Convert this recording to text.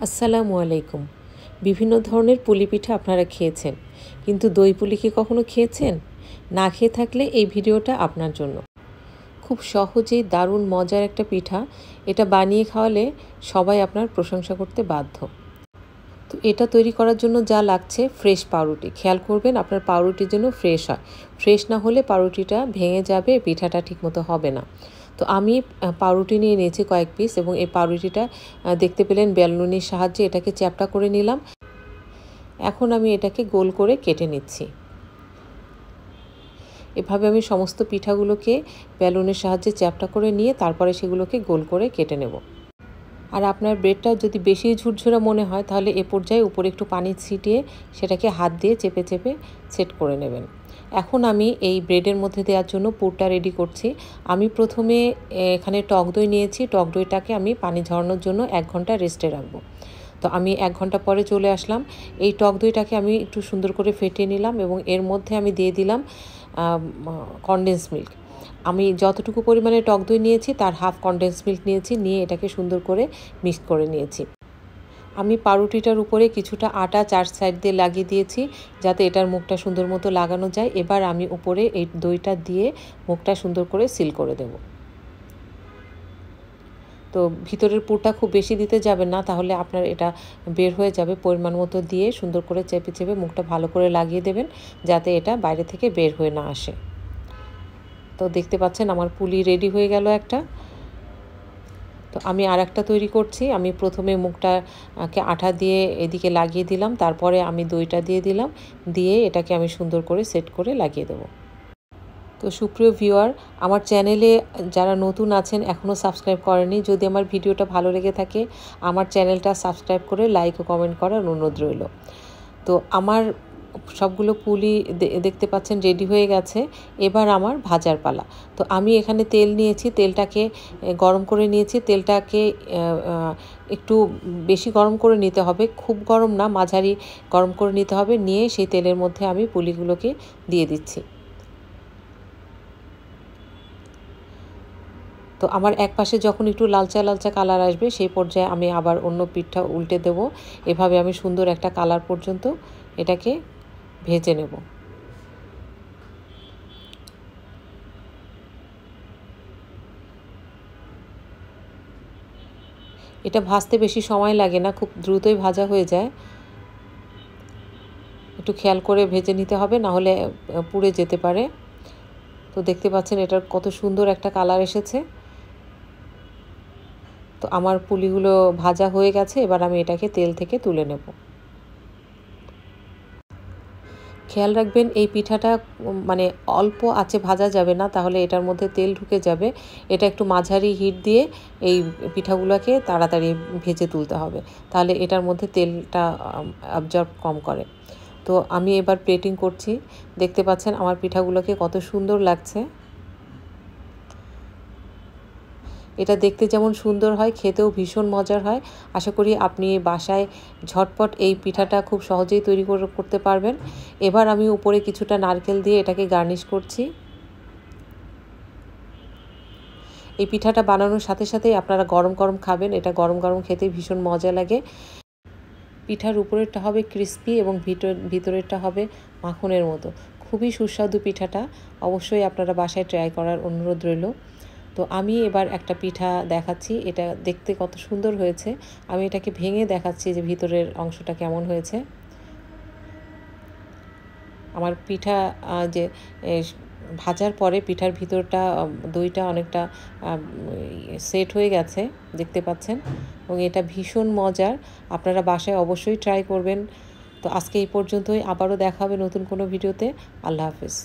আসসালামু আলাইকুম। বিভিন্ন ধরনের পুলি পিঠা আপনারা খেয়েছেন, কিন্তু দই পুলি কি কখনো খেয়েছেন? না খেয়ে থাকলে এই ভিডিওটা আপনার জন্য। খুব সহজেই দারুণ মজার একটা পিঠা। এটা বানিয়ে খাওয়ালে সবাই আপনার প্রশংসা করতে বাধ্য। তো এটা তৈরি করার জন্য যা লাগছে, ফ্রেশ পাউরুটি। খেয়াল করবেন আপনার পাউরুটি যেন ফ্রেশ হয়। ফ্রেশ না হলে পাউরুটিটা ভেঙে যাবে, পিঠাটা ঠিকমতো হবে না। তো আমি পাউরুটি নিয়ে নিয়েছি কয়েক পিস, এবং এই পাউরুটিটা দেখতে পেলেন বেলুনির সাহায্যে এটাকে চ্যাপ্টা করে নিলাম। এখন আমি এটাকে গোল করে কেটে নিচ্ছি। এভাবে আমি সমস্ত পিঠাগুলোকে বেলুনের সাহায্যে চ্যাপ্টা করে নিয়ে তারপরে সেগুলোকে গোল করে কেটে নেব। আর আপনার ব্রেডটা যদি বেশি ঝুরঝুরা মনে হয়, তাহলে এ পর্যায়ে উপরে একটু পানি ছিটিয়ে সেটাকে হাত দিয়ে চেপে চেপে সেট করে নেবেন। এখন আমি এই ব্রেডের মধ্যে দেওয়ার জন্য পুরটা রেডি করছি। আমি প্রথমে এখানে টক দই নিয়েছি। টক দইটাকে আমি পানি ঝরানোর জন্য 1 ঘন্টা রেস্টে রাখবো। তো আমি 1 ঘন্টা পরে চলে আসলাম। এই টক দইটাকে আমি একটু সুন্দর করে ফেটিয়ে নিলাম, এবং এর মধ্যে আমি দিয়ে দিলাম কনডেন্স মিল্ক। আমি যতটুকু পরিমাণে টক দই নিয়েছি তার হাফ কনডেন্স মিল্ক নিয়েছি, নিয়ে এটাকে সুন্দর করে মিক্স করে নিয়েছি। আমি পাউরুটিটার উপরে কিছুটা আটা 4 সাইড দিয়ে লাগিয়ে দিয়েছি, যাতে এটার মুখটা সুন্দর মতো লাগানো যায়। এবার আমি উপরে এই দইটা দিয়ে মুখটা সুন্দর করে সিল করে দেব। তো ভিতরের পুরটা খুব বেশি দিতে যাবেন না, তাহলে আপনার এটা বের হয়ে যাবে। পরিমাণ মতো দিয়ে সুন্দর করে চেপে চেপে মুখটা ভালো করে লাগিয়ে দেবেন, যাতে এটা বাইরে থেকে বের হয়ে না আসে। তো দেখতে পাচ্ছেন আমার পুলি রেডি হয়ে গেল একটা। তো আমি আর একটা তৈরি করছি। আমি প্রথমে মুখটাকে আঠা দিয়ে এদিকে লাগিয়ে দিলাম, তারপরে আমি দইটা দিয়ে দিলাম, দিয়ে এটাকে আমি সুন্দর করে সেট করে লাগিয়ে দেবো। তো সুপ্রিয় ভিউয়ার, আমার চ্যানেলে যারা নতুন আছেন এখনও সাবস্ক্রাইব করেনি, যদি আমার ভিডিওটা ভালো লেগে থাকে আমার চ্যানেলটা সাবস্ক্রাইব করে লাইক ও কমেন্ট করার অনুরোধ রইল। তো আমার সবগুলো পুলি দেখতে পাচ্ছেন রেডি হয়ে গেছে। এবার আমার ভাজার পালা। তো আমি এখানে তেল নিয়েছি, তেলটাকে গরম করে নিয়েছি। তেলটাকে একটু বেশি গরম করে নিতে হবে, খুব গরম না, মাঝারি গরম করে নিতে হবে। নিয়ে সেই তেলের মধ্যে আমি পুলিগুলোকে দিয়ে দিচ্ছি। তো আমার এক পাশে যখন একটু লালচা লালচা কালার আসবে, সেই পর্যায়ে আমি আবার অন্য পিঠটা উল্টে দেব। এভাবে আমি সুন্দর একটা কালার পর্যন্ত এটাকে ভেজে নেব। এটা ভাজতে বেশি সময় লাগে না, খুব দ্রুতই ভাজা হয়ে যায়। একটু খেয়াল করে ভেজে নিতে হবে, না হলে পুড়ে যেতে পারে। তো দেখতে পাচ্ছেন এটার কত সুন্দর একটা কালার এসেছে। তো আমার পুলিগুলো ভাজা হয়ে গেছে। এবার আমি এটাকে তেল থেকে তুলে নেব। খেয়াল রাখবেন এই পিঠাটা মানে অল্প আঁচে ভাজা যাবে না, তাহলে এটার মধ্যে তেল ঢুকে যাবে। এটা একটু মাঝারি হিট দিয়ে এই পিঠাগুলোকে তাড়াতাড়ি ভেজে তুলতে হবে, তাহলে এটার মধ্যে তেলটা অ্যাবজর্ব কম করে। তো আমি এবার প্লেটিং করছি। দেখতে পাচ্ছেন আমার পিঠাগুলোকে কত সুন্দর লাগছে। এটা দেখতে যেমন সুন্দর হয়, খেতেও ভীষণ মজার হয়। আশা করি আপনি বাসায় ঝটপট এই পিঠাটা খুব সহজেই তৈরি করতে পারবেন। এবার আমি উপরে কিছুটা নারকেল দিয়ে এটাকে গার্নিশ করছি। এই পিঠাটা বানানোর সাথে সাথেই আপনারা গরম গরম খাবেন, এটা গরম গরম খেতে ভীষণ মজা লাগে। পিঠার উপরেরটা হবে ক্রিস্পি এবং ভিতরেরটা হবে মাখনের মতো। খুবই সুস্বাদু পিঠাটা, অবশ্যই আপনারা বাসায় ট্রাই করার অনুরোধ রইল। তো আমি এবার একটা পিঠা দেখাচ্ছি, এটা দেখতে কত সুন্দর হয়েছে। আমি এটাকে ভেঙে দেখাচ্ছি যে ভিতরের অংশটা কেমন হয়েছে। আমার পিঠা যে ভাজার পরে পিঠার ভিতরটা দইটা অনেকটা সেট হয়ে গেছে, দেখতে পাচ্ছেন, এবং এটা ভীষণ মজার। আপনারা বাসায় অবশ্যই ট্রাই করবেন। তো আজকে এই পর্যন্তই, আবারও দেখা হবে নতুন কোনো ভিডিওতে। আল্লাহ হাফেজ।